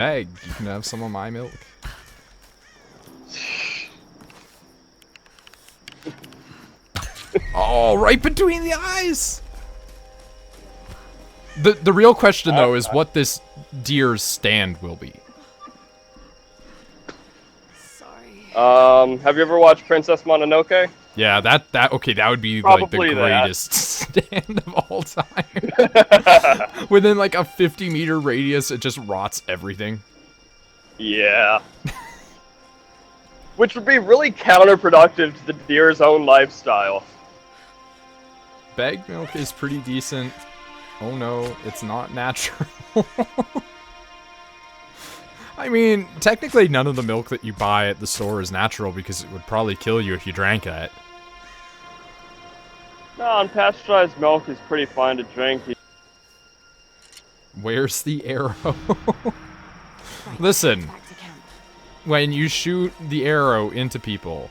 Hey, you can have some of my milk. Oh, right between the eyes! The real question, though, is what this deer's stand will be. Sorry. Have you ever watched Princess Mononoke? Yeah, that would be Probably like the greatest stand of all time. Within like a 50-meter radius, it just rots everything. Yeah. Which would be really counterproductive to the deer's own lifestyle. Bag milk is pretty decent. Oh no, it's not natural. I mean, technically none of the milk that you buy at the store is natural because it would probably kill you if you drank that. No, unpasteurized milk is pretty fine to drink. Where's the arrow? Listen, when you shoot the arrow into people,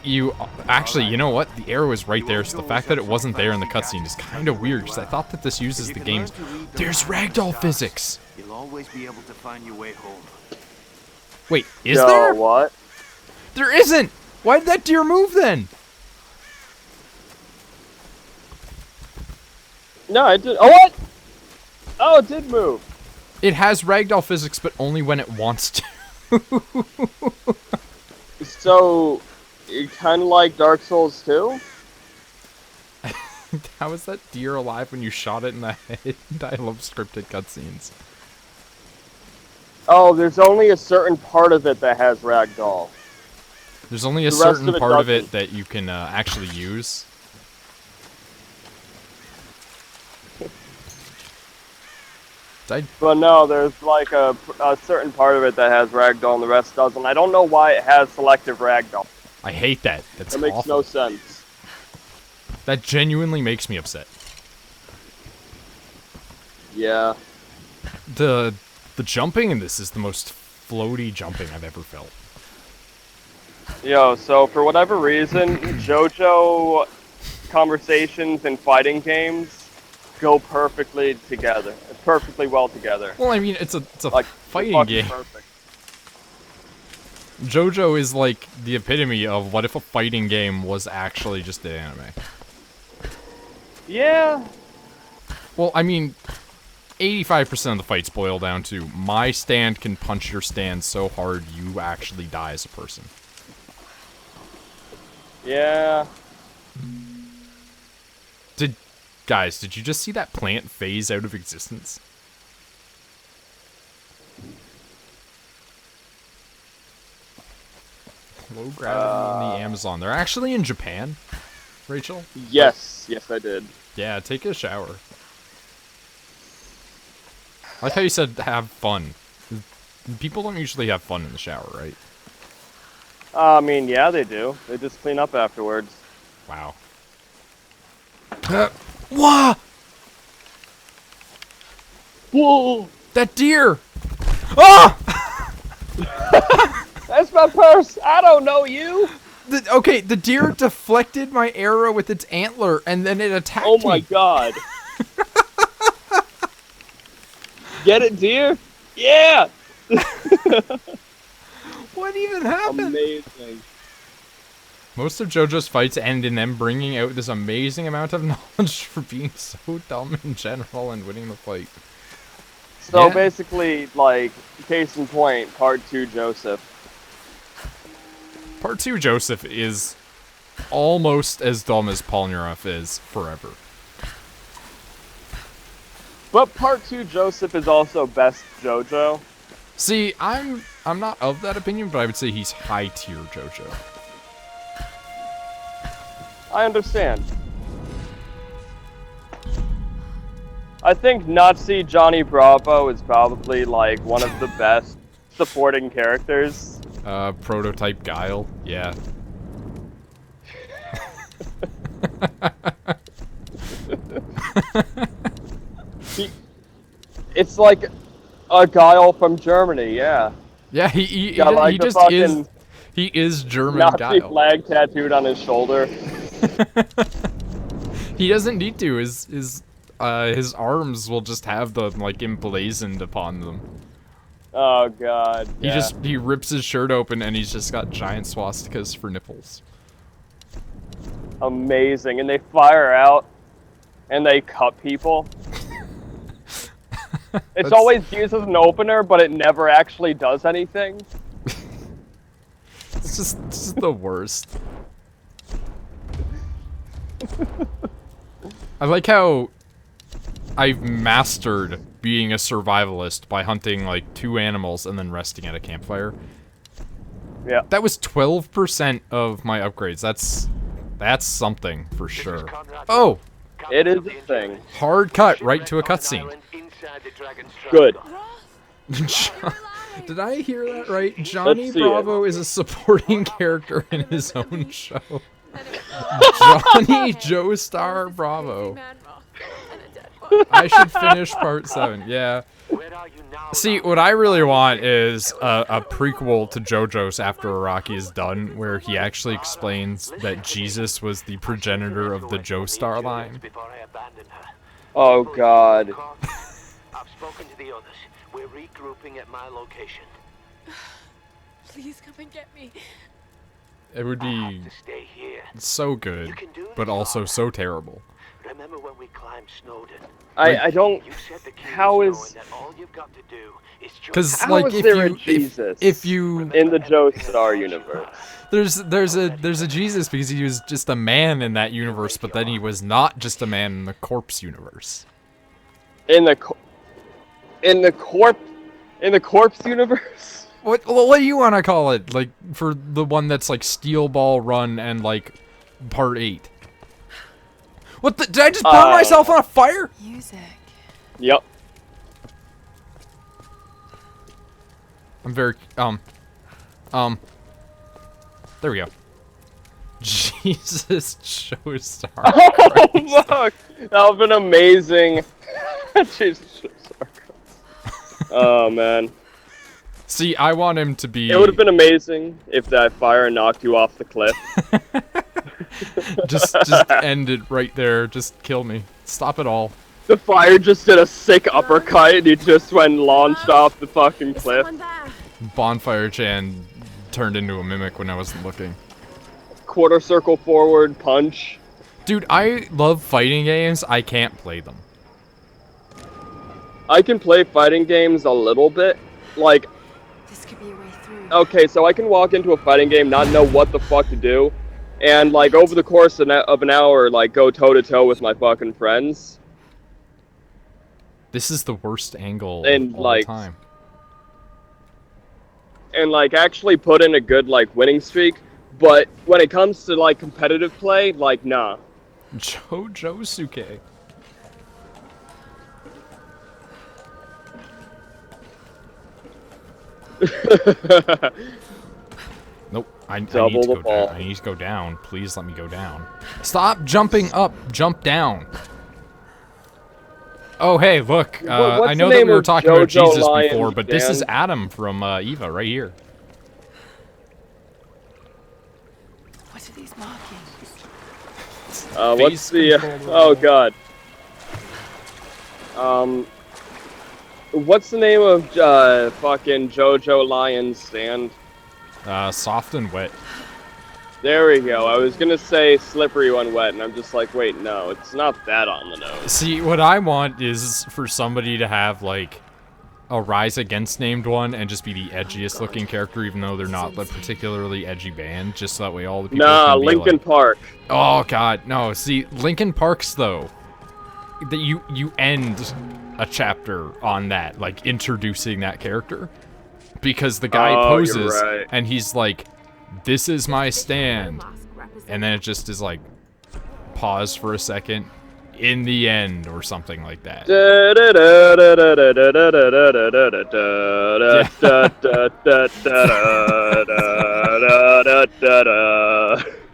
you... Actually, you know what? The arrow is right there, so the fact that it wasn't there in the cutscene is kind of weird, because I thought that this uses the game's... There's ragdoll physics! You'll always be able to find your way home. Wait, is there? What? There isn't! Why did that deer move then? No, it did. Oh, what? Oh, it did move. It has ragdoll physics, but only when it wants to. So, kind of like Dark Souls 2? How is that deer alive when you shot it in the head? I love scripted cutscenes. Oh, there's only a certain part of it that has ragdoll. There's only a certain part of it that you can actually use. But no, there's like a certain part of it that has ragdoll and the rest doesn't. I don't know why it has selective ragdoll. I hate that. That's awful. That makes no sense. That genuinely makes me upset. Yeah. The jumping in this is the most floaty jumping I've ever felt. Yo, so for whatever reason, JoJo conversations and fighting games go perfectly together. Perfectly well together. Well, I mean, it's a like, fighting game. Perfect. JoJo is like the epitome of what if a fighting game was actually just an anime. Yeah. Well, I mean, 85% of the fights boil down to my stand can punch your stand so hard you actually die as a person. Yeah. Guys, did you just see that plant phase out of existence? Low gravity in the Amazon. They're actually in Japan, Rachel? Yes, yes I did. Yeah, take a shower. I like how you said have fun. People don't usually have fun in the shower, right? I mean, yeah, they do. They just clean up afterwards. Wow. Wah! Whoa! That deer! Ah! That's my purse! I don't know you! Okay, the deer deflected my arrow with its antler, and then it attacked me. Oh my god. Get it, deer? Yeah! What even happened? Amazing. Most of JoJo's fights end in them bringing out this amazing amount of knowledge for being so dumb in general and winning the fight. So Yeah. basically, like, case in point, Part 2 Joseph. Part 2 Joseph is almost as dumb as Polnareff is forever. But Part 2 Joseph is also best JoJo. See, I'm not of that opinion, but I would say he's high tier JoJo. I understand. I think Nazi Johnny Bravo is probably, like, one of the best supporting characters. Prototype Guile, yeah. It's like a Guile from Germany, yeah. Yeah, he Got, just is. He is German Nazi Guile. flag tattooed on his shoulder. He doesn't need to. His arms will just have them like emblazoned upon them. Oh god. Yeah. He rips his shirt open and he's just got giant swastikas for nipples. Amazing. And they fire out and they cut people. It's always used as an opener, but it never actually does anything. It's just the worst. I like how I've mastered being a survivalist by hunting like 2 animals and then resting at a campfire. Yeah. That was 12% of my upgrades. That's something for sure. Oh! It is a thing. Hard cut right to a cutscene. Good. Did I hear that right? Johnny Let's see Bravo is a supporting character in his own show. Johnny Joestar Bravo. I should finish part 7. Yeah. See, what I really want is a prequel to JoJo's after Araki is done, where he actually explains that Jesus was the progenitor of the Joestar line. Oh god. I've spoken to the others. We're regrouping at my location. Please come and get me. It would I be have to stay here. so good, but also so terrible. Remember when we climbed Snowden? I don't. You said the key How was is- knowing that all you've got to do is just Because How like is there a Jesus if you in the Joestar universe? there's a Jesus because he was just a man in that universe, but then he was not just a man in the corpse universe. In the corpse universe? What do you want to call it? Like for the one that's like Steel Ball Run and like part 8. What the? Did I just burn myself on a fire? Music. Yep. I'm very there we go. Jesus Joestar. Oh fuck! That would've been amazing. Jesus. Oh man. See, I want him to be. It would have been amazing if that fire knocked you off the cliff. just end it right there. Just kill me. Stop it all. The fire just did a sick uppercut and he just went launched off the fucking Is cliff. someone there? Bonfire Chan turned into a mimic when I wasn't looking. Quarter circle forward punch. Dude, I love fighting games. I can't play them. I can play fighting games a little bit. Like, This could be a way through. okay, so I can walk into a fighting game, not know what the fuck to do, and like over the course of an hour, like go toe to toe with my fucking friends. This is the worst angle And, of all like, time. And like actually put in a good like winning streak, but when it comes to like competitive play, like nah. Josuke. Nope. I need Double to the go ball. down. I need to go down. Please let me go down. Stop jumping up. Jump down. Oh, hey, look. What's I know the that name we were of talking about JoJo Jesus Lion's before, but this is band? Adam from Eva right here. What are these markings? What's the? controller. Oh god. What's the name of fucking JoJo Lion's stand? Soft and wet. There we go. I was gonna say slippery when wet, and I'm just like, wait, no, it's not that on the nose. See, what I want is for somebody to have, like, a Rise Against named one and just be the edgiest looking character, even though they're not a particularly edgy band, just so that way all the people Nah, can be Linkin like, Park. oh god, no. See, Linkin Park's though, that you end a chapter on that, like introducing that character, because the guy Oh, you're poses right. and he's like, "This is my stand," and then it just is like, pause for a second, in the end or something like that.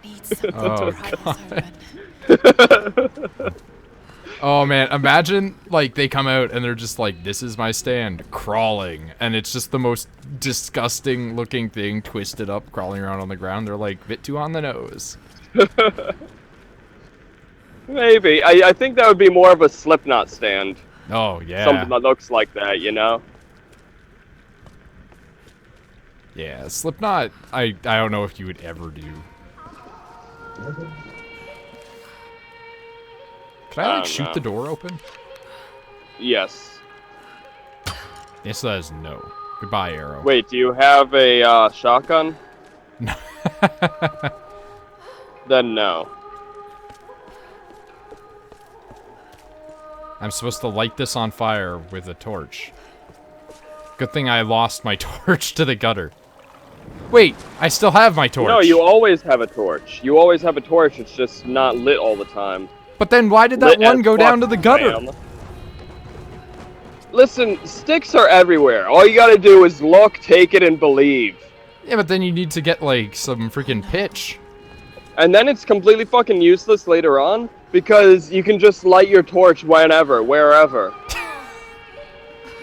Need some Oh, private siren. Oh man, imagine like they come out and they're just like, "This is my stand," crawling, and it's just the most disgusting looking thing, twisted up, crawling around on the ground. They're like, "Bit too on the nose." Maybe. I think that would be more of a Slipknot stand. Oh yeah. Something that looks like that, you know? Yeah, Slipknot, I don't know if you would ever do. Can I, like, shoot the door open? Yes. The answer to that is no. Goodbye, Arrow. Wait, do you have a shotgun? No. Then no. I'm supposed to light this on fire with a torch. Good thing I lost my torch to the gutter. Wait, I still have my torch. No, you always have a torch. You always have a torch, it's just not lit all the time. But then why did that Lit one as go down to fuck, the gutter? fam. Listen, sticks are everywhere. All you gotta do is look, take it, and believe. Yeah, but then you need to get, like, some freaking pitch. And then it's completely fucking useless later on, because you can just light your torch whenever, wherever.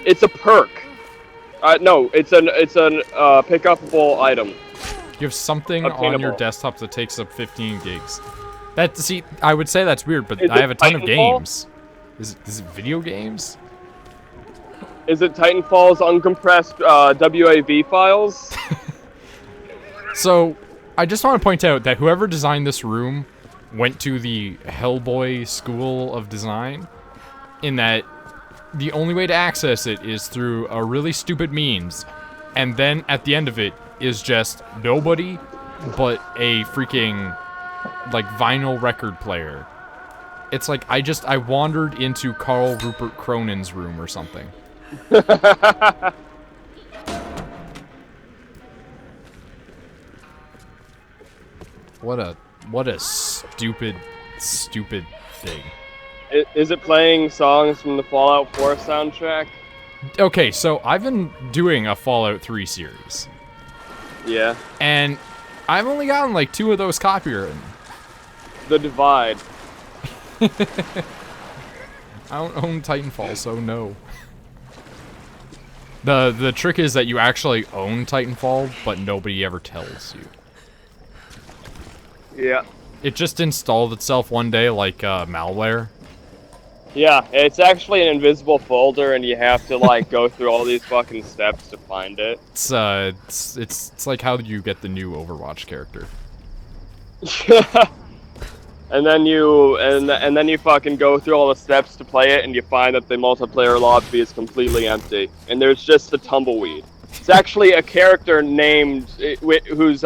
It's a perk. No, it's an pick-upable item. You have something on Obtainable. your desktop that takes up 15 gigs. See, I would say that's weird, but Is I it have a ton of Titanfall? games. Is it video games? Is it Titanfall's uncompressed WAV files? So, I just want to point out that whoever designed this room went to the Hellboy School of Design, in that the only way to access it is through a really stupid means, and then at the end of it is just nobody but a freaking, like, vinyl record player. It's like I wandered into Carl Rupert Cronin's room or something. What a stupid thing. Is it playing songs from the Fallout 4 soundtrack? Okay, so I've been doing a Fallout 3 series, Yeah. and I've only gotten like 2 of those copywritten. The Divide. I don't own Titanfall, so no. The trick is that you actually own Titanfall, but nobody ever tells you. Yeah. It just installed itself one day like malware. Yeah, it's actually an invisible folder, and you have to like go through all these fucking steps to find it. It's like how you get the new Overwatch character. And then you fucking go through all the steps to play it, and you find that the multiplayer lobby is completely empty, and there's just a tumbleweed. It's actually a character named whose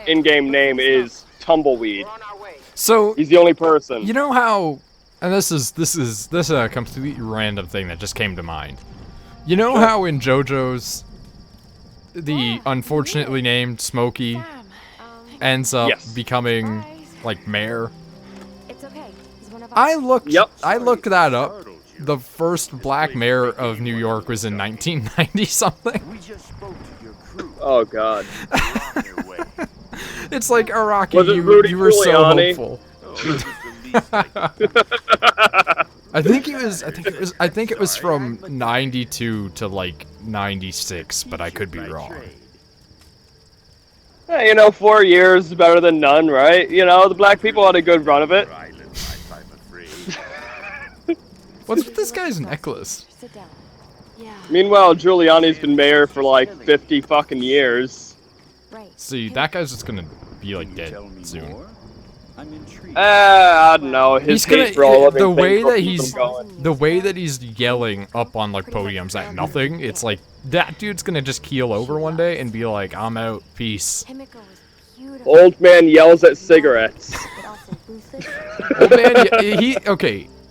in-game name is Tumbleweed. We're on our way. So He's the only person. you know how, and this is a completely random thing that just came to mind. You know how in JoJo's the unfortunately named Smokey Sam, ends up Yes. becoming like mayor? it's okay. He's one of us. I looked that up. Startled you. The first black mayor of New York was in 1990 something. We just spoke to your crew. Oh god. They're on their way. It's like Araki, Was it Rudy you were so Giuliani? hopeful. Oh, this is the least I can I think it was from 92 to like 96, but I could be by wrong. trade. Hey, 4 years is better than none, right? The black people had a good run of it. Your island life, I'm afraid. What's with this guy's necklace? Sit down. Yeah. Meanwhile, Giuliani's been mayor for like 50 fucking years. Right. See, that guy's just gonna be like Can you dead tell me soon. more? I'm intrigued. I don't know. His He's gonna hate for all living the way things will that keep he's him going. the way that he's yelling up on like podiums at nothing. It's like that dude's gonna just keel over one day and be like, "I'm out, peace." Himiko was beautiful. Old man yells at cigarettes. But also lucid. Old man,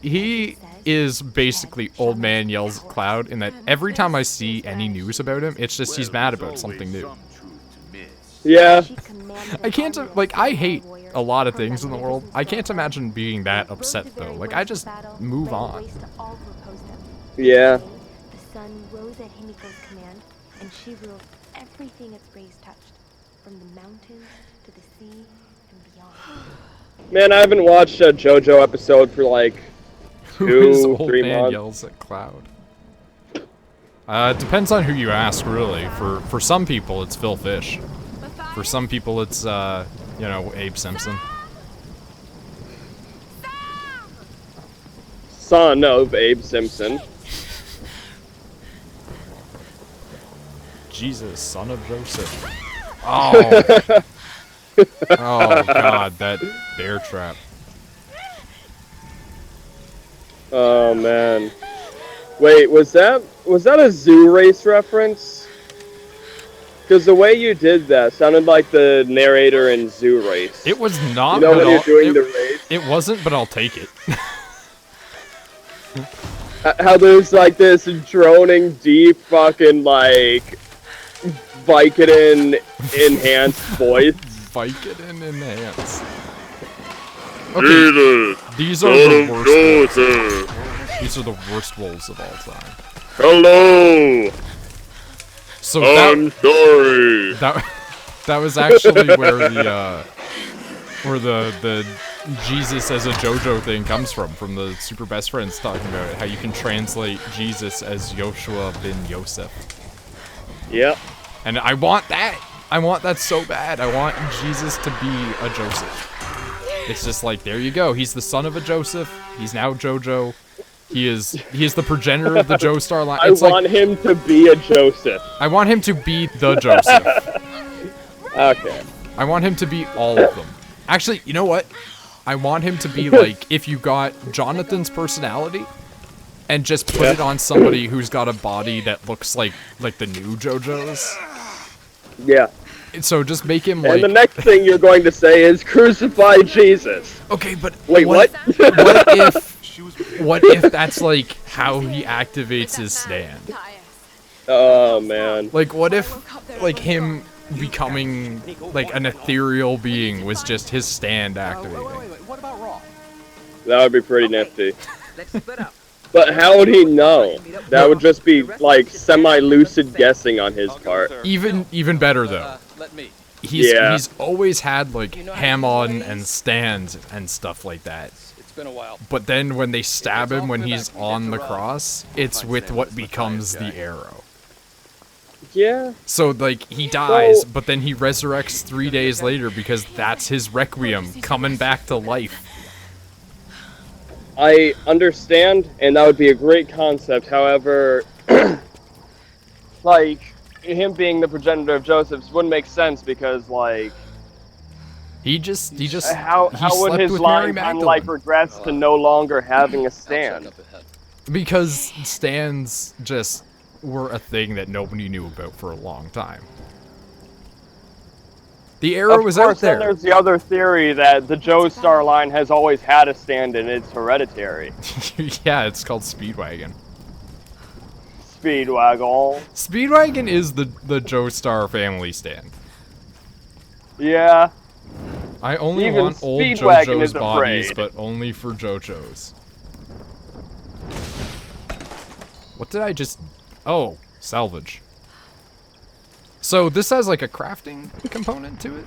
he is basically old man yells at cloud. In that every time I see any news about him, it's just he's mad about something new. Some truth to miss. Yeah. She commanded I can't an army like of I hate warriors, a lot of her things in the world. magnificent I can't throne. imagine being that Rode upset the though. very Like words I of just battle, move laid on. waste to all who opposed them. Yeah. Today, the sun rose at Himiko's command, and she ruled everything its rays touched, from the mountains to the sea and beyond. Man, I haven't watched a JoJo episode for like Who is old 3 man months. yells at cloud? It depends on who you ask, really. For some people, it's Phil Fish. For some people, it's Abe Simpson. Son of Abe Simpson. Jesus, son of Joseph. Oh. Oh god, that bear trap. Oh man. Wait, was that a zoo race reference? Because the way you did that sounded like the narrator in Zoo Race. It was not. You know but when you're doing the race? It wasn't, but I'll take it. How there's like this droning, deep, fucking like Vicodin enhanced voice. Vicodin enhanced. Okay, these are the worst wolves. These are the worst wolves of all time. Hello. So I'm sorry. that was actually where the Jesus as a JoJo thing comes from the Super Best Friends talking about it, how you can translate Jesus as Yoshua bin Yosef. Yep. And I want that. I want that so bad. I want Jesus to be a Joseph. It's just like, there you go. He's the son of a Joseph. He's now JoJo. He is the progenitor of the Joestar line. I want him to be a Joseph. I want him to be the Joseph. Okay. I want him to be all of them. Actually, you know what? I want him to be like, if you got Jonathan's personality and just put it on somebody who's got a body that looks like the new JoJo's. Yeah. So just make him like... And the next thing you're going to say is, crucify Jesus. Okay, but... Wait, what? What if that's like how he activates his stand? Oh man. Like what if like him becoming like an ethereal being was just his stand activating? What about Raw? That would be pretty nifty. Let's split up. But how would he know? That would just be like semi-lucid guessing on his part. Even better though. Let me. He's always had like ham-on and stands and stuff like that. It's been a while. But then when they stab him when he's on the cross, it's with what becomes the arrow. Yeah. So like he dies, but then he resurrects 3 days later because that's his requiem, coming back to life. I understand, and that would be a great concept. However, like him being the progenitor of Joseph's wouldn't make sense because like he just how would his line kind of like regress to no longer having a stand? Because stands just were a thing that nobody knew about for a long time. The arrow was out there. Then there's the other theory that the Joestar line has always had a stand and it's hereditary. Yeah, it's called Speedwagon. Speedwagon. Speedwagon is the Joestar family stand. Yeah. I only Even want old Speedwagon JoJo's is bodies, afraid. but only for JoJo's. What did I just... Oh, salvage. So this has like a crafting component to it?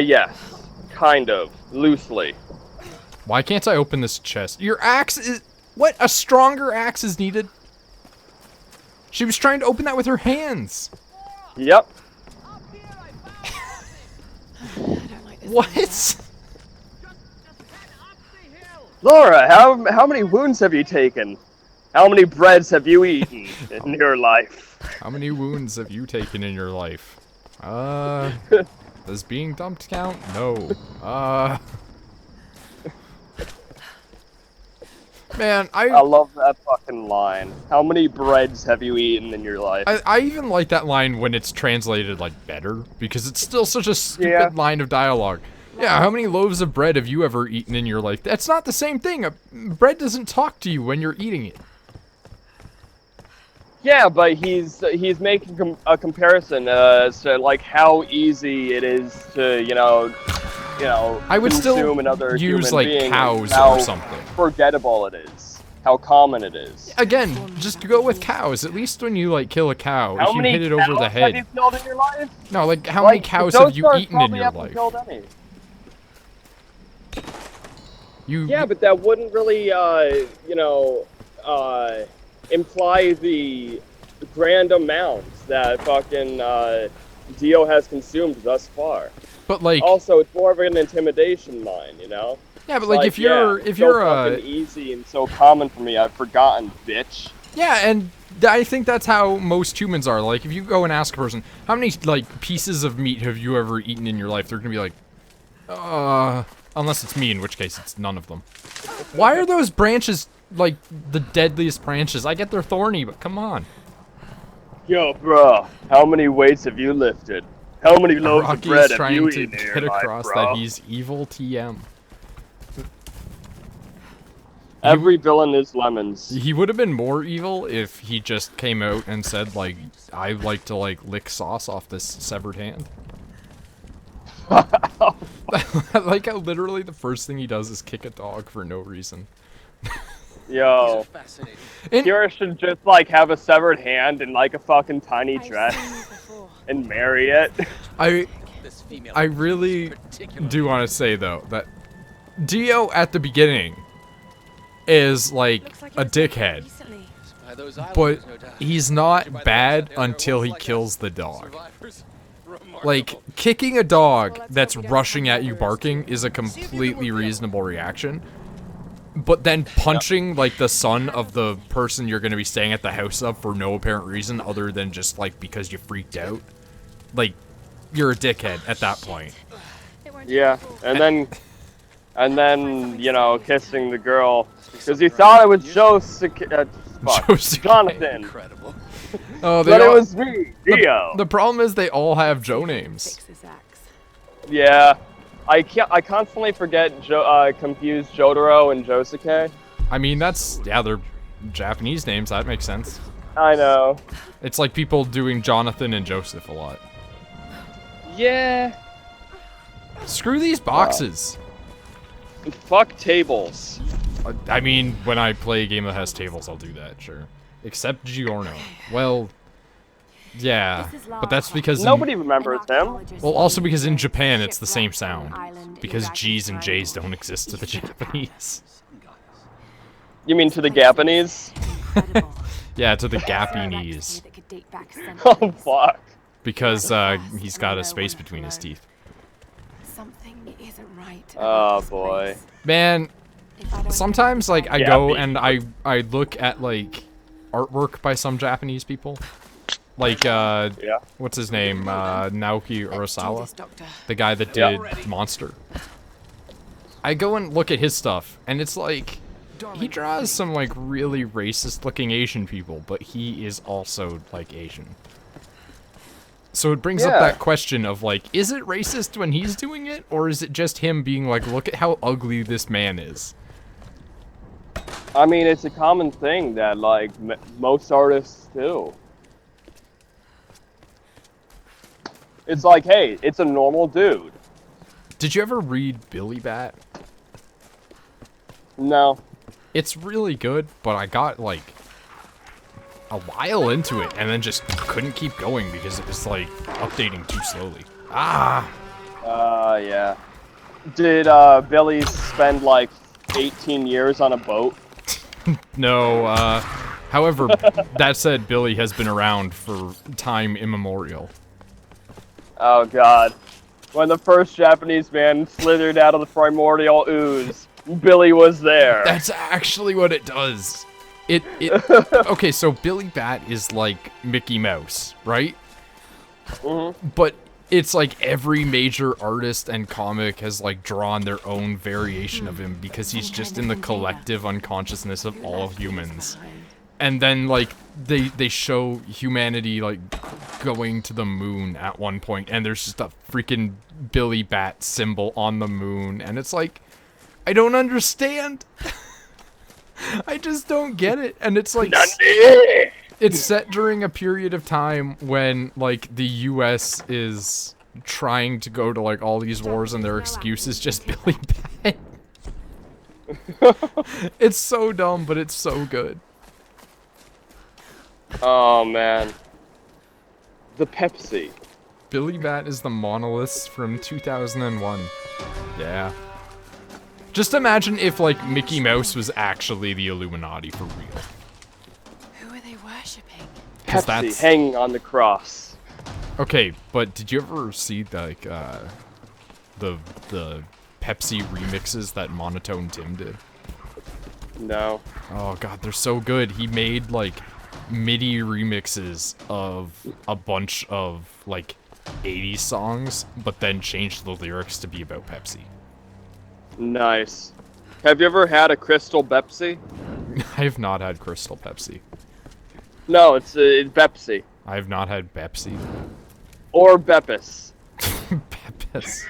Yes. Kind of. Loosely. Why can't I open this chest? Your axe is... What? A stronger axe is needed? She was trying to open that with her hands. Yep. What? Laura, how many wounds have you taken? How many breads have you eaten in your life? How many wounds have you taken in your life? Does being dumped count? No. Man, I love that fucking line. How many breads have you eaten in your life? I even like that line when it's translated like better, because it's still such a stupid line of dialogue. Yeah, how many loaves of bread have you ever eaten in your life? That's not the same thing. Bread doesn't talk to you when you're eating it. Yeah, but he's making a comparison as to like how easy it is to I would still consume another use human like being, cows how or something. Forgettable it is. How common it is. Again, just go with cows. At least when you like kill a cow, How if you many hit it over the cows head. have you killed in your life? No, like how many cows have you Joestars eaten in probably your haven't life? killed any. Yeah, but that wouldn't really, imply the grand amounts that fucking Dio has consumed thus far. But like, also, it's more of an intimidation mine, you know? yeah, but like if so you're fucking easy and so common for me, I've forgotten, bitch. Yeah, and I think that's how most humans are. Like, if you go and ask a person, how many, like, pieces of meat have you ever eaten in your life? They're gonna be like, unless it's me, in which case it's none of them. Why are those branches, like, the deadliest branches? I get they're thorny, but come on. Yo, bro, how many weights have you lifted? How many loaves of Rocky's bread have trying you to eaten in your get life, across bro? that he's evil TM. Every villain is lemons. He would have been more evil if he just came out and said, like, I like to, like, lick sauce off this severed hand. Like how literally the first thing he does is kick a dog for no reason. Yo, Fascinating. And Kira should just like have a severed hand in like a fucking tiny I've dress seen you before. and marry it. This female I really do want to say though that Dio at the beginning is like Looks like a it was taken dickhead, recently. By those but islanders, no doubt. he's Judging by not the ones bad out there, until it he was like kills us. the dog. Survivors. Like, Remarkable. kicking a dog Well, let's that's hope we don't rushing have at you others. barking is a completely reasonable reaction. But then punching, like, the son of the person you're going to be staying at the house of for no apparent reason other than just, like, because you freaked out. Like, you're a dickhead at that point. They weren't Yeah, helpful. and then you know, kissing the girl because he thought it was Josuke. Jonathan, Incredible. Oh, they but it all, was me, Dio. the problem is they all have Joe names. Fix this axe. Yeah, I constantly confuse Jotaro and Josuke. I mean, they're Japanese names, that makes sense. I know. It's like people doing Jonathan and Joseph a lot. Yeah. Screw these boxes. Fuck tables. I mean, when I play a game that has tables, I'll do that, sure. Except Giorno. Well, yeah, but that's because Nobody remembers him. well, also because in Japan it's the same sound. Because G's and J's don't exist to the Japanese. You mean to the Japanese? Yeah, to the Gappinese. Oh fuck. Because he's got a space between his teeth. Something isn't right. Oh about this boy. place. Man, If I don't sometimes like I Yeah, go me. and I look at like artwork by some Japanese people. Like Yeah. what's his name? Naoki Let's do Urasawa. this, Doctor. The guy that Yeah. did Monster. I go and look at his stuff, and it's like, he draws some, like, really racist-looking Asian people, but he is also, like, Asian. So it brings up Yeah. that question of, like, is it racist when he's doing it, or is it just him being like, look at how ugly this man is? I mean, it's a common thing that like most artists do. It's like, hey, it's a normal dude. Did you ever read Billy Bat? No. It's really good, but I got, like, a while into it, and then just couldn't keep going because it was, like, updating too slowly. Ah! Yeah. Did Billy spend like 18 years on a boat? No, however, that said, Billy has been around for time immemorial. Oh god. When the first Japanese man slithered out of the primordial ooze, Billy was there. That's actually what it does. Okay, so Billy Bat is like Mickey Mouse, right? Mm-hmm. But it's like every major artist and comic has like drawn their own variation of him because he's just in the collective unconsciousness of all humans. And then like they show humanity like going to the moon at one point, and there's just a freaking Billy Bat symbol on the moon, and it's like, I don't understand. I just don't get it. And it's like, it's set during a period of time when like the US is trying to go to like all these wars, and their excuse is just Billy Bat. It's so dumb, but it's so good. Oh man. The Pepsi. Billy Bat is the monoliths from 2001. Yeah. Just imagine if, like, Mickey Mouse was actually the Illuminati for real. Who are they worshipping? 'Cause Pepsi that's... hanging on the cross. Okay, but did you ever see, like, the Pepsi remixes that Monotone Tim did? No. Oh god, they're so good. He made, like, MIDI remixes of a bunch of like 80s songs, but then changed the lyrics to be about Pepsi. Nice. Have you ever had a Crystal Pepsi? I have not had Crystal Pepsi. No, it's Pepsi. I have not had Pepsi. Or Beppis. Beppis.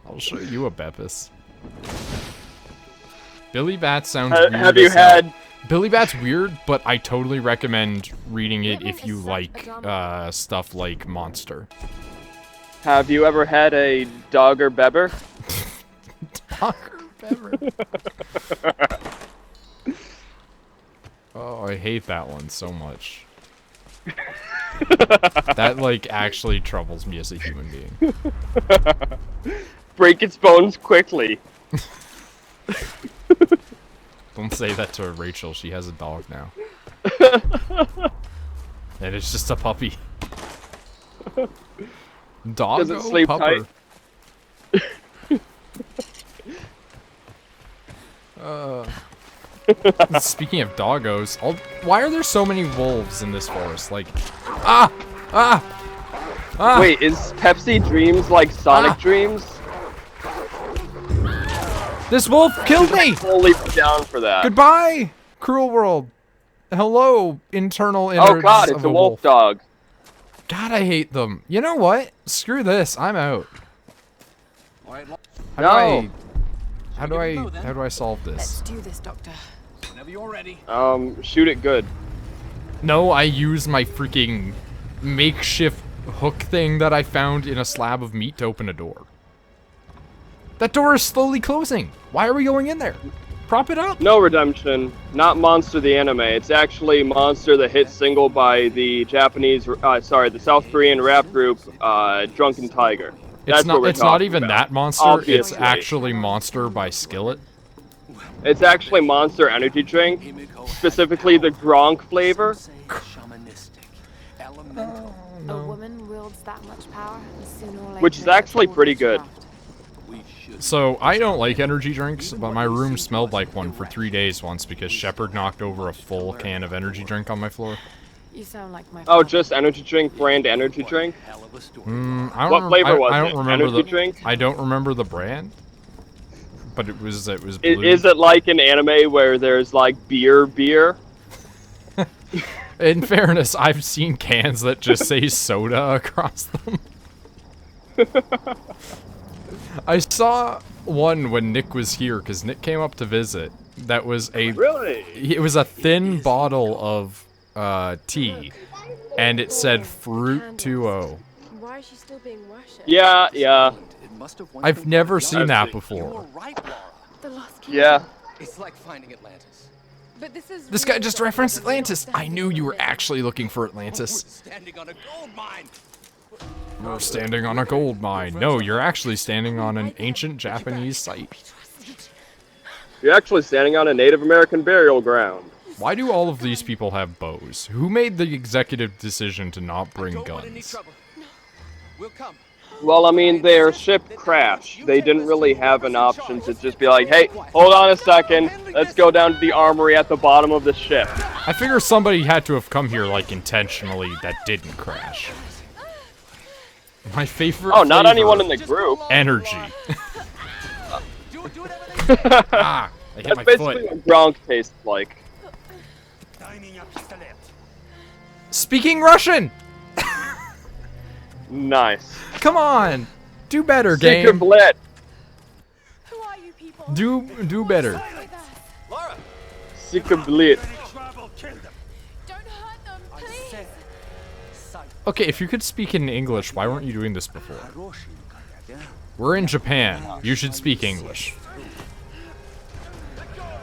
I'll show you a Beppis. Billy Bat sounds weird. Have you had... Billy Bat's weird, but I totally recommend reading it if you like stuff like Monster. Have you ever had a Dogger Bebber? Dogger Bebber. Oh, I hate that one so much. That, like, actually troubles me as a human being. Break its bones quickly. Don't say that to Rachel, she has a dog now. And it's just a puppy. Doggo Does it sleep pupper. Speaking of doggos, why are there so many wolves in this forest? Like, ah! Wait, is Pepsi Dreams like Sonic Dreams? This wolf killed me! Fully down for that. Goodbye, cruel world. Hello, internal innards Oh god, it's of a wolf dog. God, I hate them. You know what? Screw this. I'm out. No. How do I solve this? Let's do this, Doctor. Whenever you're ready. Shoot it good. No, I use my freaking makeshift hook thing that I found in a slab of meat to open a door. That door is slowly closing. Why are we going in there? Prop it up. No redemption. Not Monster the anime. It's actually Monster, the hit single by the the South Korean rap group, Drunken Tiger. It's That's what we're not talking even about. that Monster. Obviously. It's actually Monster by Skillet. It's actually Monster energy drink, specifically the Gronk flavor. A woman wields that much power, and sooner or later Which is actually it will pretty reach good. craft. So, I don't like energy drinks, but my room smelled like one for 3 days once because Shepard knocked over a full can of energy drink on my floor. You sound like my Oh, father. just energy drink, brand energy drink? What flavor was I it? don't remember Energy the drink? I don't remember the brand, but it was blue. Is it like an anime where there's like beer? In fairness, I've seen cans that just say soda across them. I saw one when Nick was here, because Nick came up to visit. That was a... Really? It was a thin bottle of tea, and it said Fruit 2.0. Why is she still being worshipped? Yeah. I've never seen I've that seen- before. The lost kingdom. Yeah. It's like finding Atlantis. But this is This guy real just stuff. referenced It's not Atlantis. I standing knew you were on it. actually looking for Atlantis. Standing on a gold mine. You're standing on a gold mine. No, you're actually standing on an ancient Japanese site. You're actually standing on a Native American burial ground. Why do all of these people have bows? Who made the executive decision to not bring Don't want any guns? trouble. We'll come. Well, I mean, their ship crashed. They didn't really have an option to just be like, hey, hold on a second. Let's go down to the armory at the bottom of the ship. I figure somebody had to have come here, like, intentionally that didn't crash. My favorite Oh, not flavor, anyone in the group. energy. Do whatever they Ah, I hit That's my basically foot. what Gronk tastes like. Speaking Russian! Nice. Come on! Do better, Secret game. Blitz. Who are you people? Do better. With us. Laura. Secret Blitz. Don't hurt them, please. Okay, if you could speak in English, why weren't you doing this before? We're in Japan. You should speak English.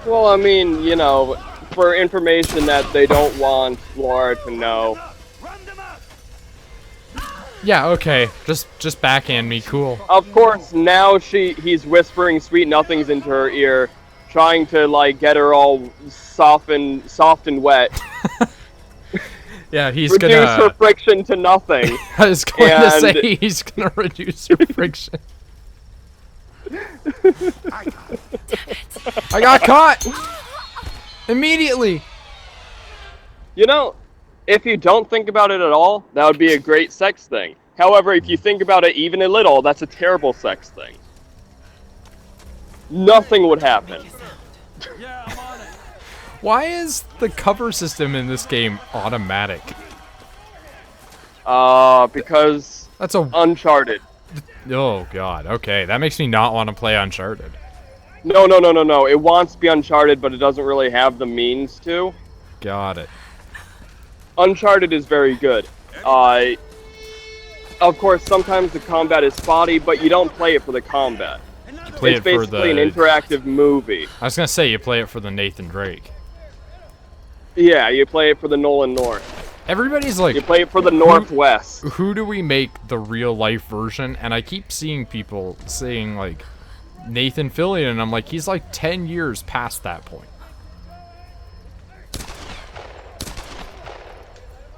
Well, I mean, you know, for information that they don't want Laura to know. Yeah, okay. Just backhand me, cool. Of course, now he's whispering sweet nothings into her ear, trying to like get her all soft and wet. Yeah, he's Reduce her gonna. friction to nothing. I was going to and- say he's gonna reduce your friction. I got caught! Immediately! You know, if you don't think about it at all, that would be a great sex thing. However, if you think about it even a little, that's a terrible sex thing. Nothing would happen. Why is the cover system in this game automatic? Because That's a... Uncharted. Oh, God. Okay, that makes me not want to play Uncharted. No, no, no, no, no. It wants to be Uncharted, but it doesn't really have the means to. Got it. Uncharted is very good. Of course, sometimes the combat is spotty, but you don't play it for the combat. You play It's it for the... basically an interactive movie. I was gonna say, you play it for the Nathan Drake. Yeah, you play it for the Nolan North. Everybody's like... You play it for the Northwest. Who do we make the real-life version? And I keep seeing people saying, like, Nathan Fillion, and I'm like, he's like 10 years past that point.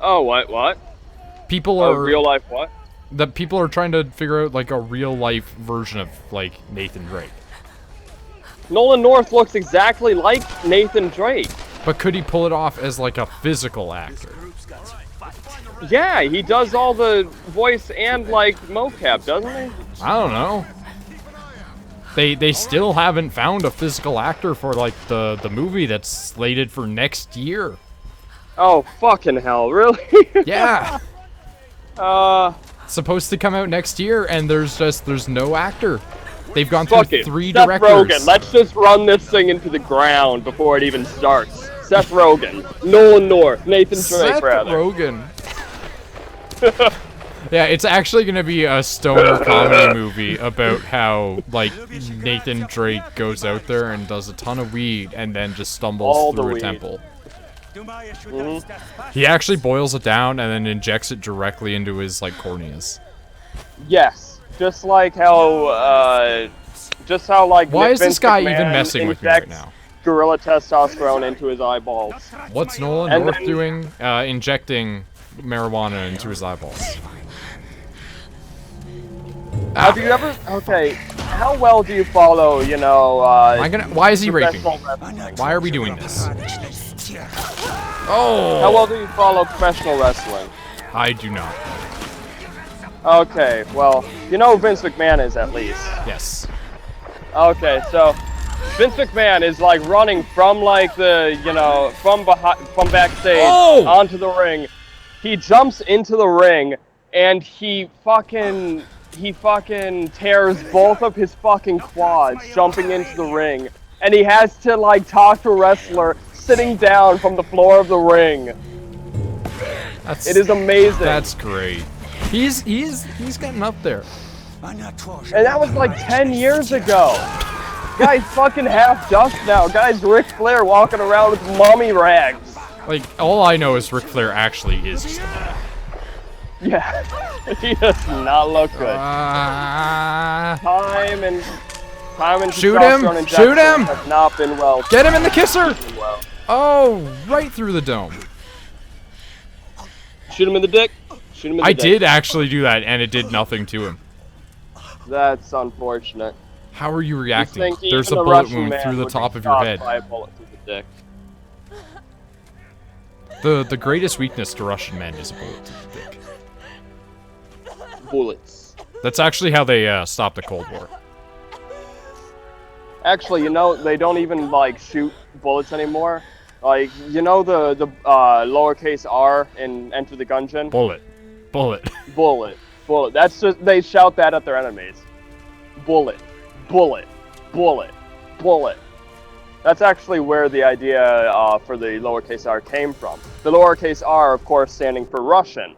Oh, what? People are... real life what? The people are trying to figure out, like, a real-life version of, like, Nathan Drake. Nolan North looks exactly like Nathan Drake. But could he pull it off as, like, a physical actor? Yeah, he does all the voice and, like, mocap, doesn't he? I don't know. They still haven't found a physical actor for, like, the movie that's slated for next year. Oh, fucking hell, really? Yeah. Fuck Supposed to come out next year, and there's no actor. They've gone through it. 3 Seth directors. Rogen, let's just run this thing into the ground before it even starts. Seth Rogen, Nolan North, Nathan Drake, Seth rather. Rogen. Yeah, it's actually gonna be a stoner comedy movie about how, like, Nathan Drake goes out there and does a ton of weed and then just stumbles All the through a weed. temple. Mhm. He actually boils it down and then injects it directly into his, like, corneas. Yes, just like how, like, Why is Vince this guy McMahon even messing with me right injects now? gorilla testosterone into his eyeballs. What's Nolan And North then- doing? Injecting marijuana into his eyeballs. Have you ever? Okay, how well do you follow? You know, Why is he raping me? professional wrestling? Why are we doing this? How Oh! well do you follow professional wrestling? I do not. Okay, well, you know who Vince McMahon is at least. Yes. Okay, so Vince McMahon is like running from like the, you know, from backstage Oh! onto the ring. He jumps into the ring and he fucking tears both of his fucking quads jumping into the ring. And he has to like talk to a wrestler sitting down from the floor of the ring. It is amazing. That's great. He's getting up there. And that was like 10 years ago. Guy's fucking half dust now. Guy's Ric Flair walking around with mommy rags. Like, all I know is Ric Flair actually is just a man. Yeah, he does not look good. Time and Shoot him! testosterone injections Shoot him! have not been well. Get him in the kisser! Well. Oh, right through the dome. Shoot him in the dick. Shoot him in the I dick. did actually do that, and it did nothing to him. That's unfortunate. How are you You reacting? think There's a even bullet Russian wound man through the would top be of your shot head. by a bullet through the dick. The greatest weakness to Russian men is a bullet to the dick. Bullets. That's actually how they stopped the Cold War. Actually, you know, they don't even like shoot bullets anymore. Like, you know the lowercase r in Enter the Gungeon? Bullet. Bullet. Bullet. Bullet. That's just, they shout that at their enemies. Bullet. Bullet. Bullet. Bullet. That's actually where the idea for the lowercase r came from. The lowercase r, of course, standing for Russian.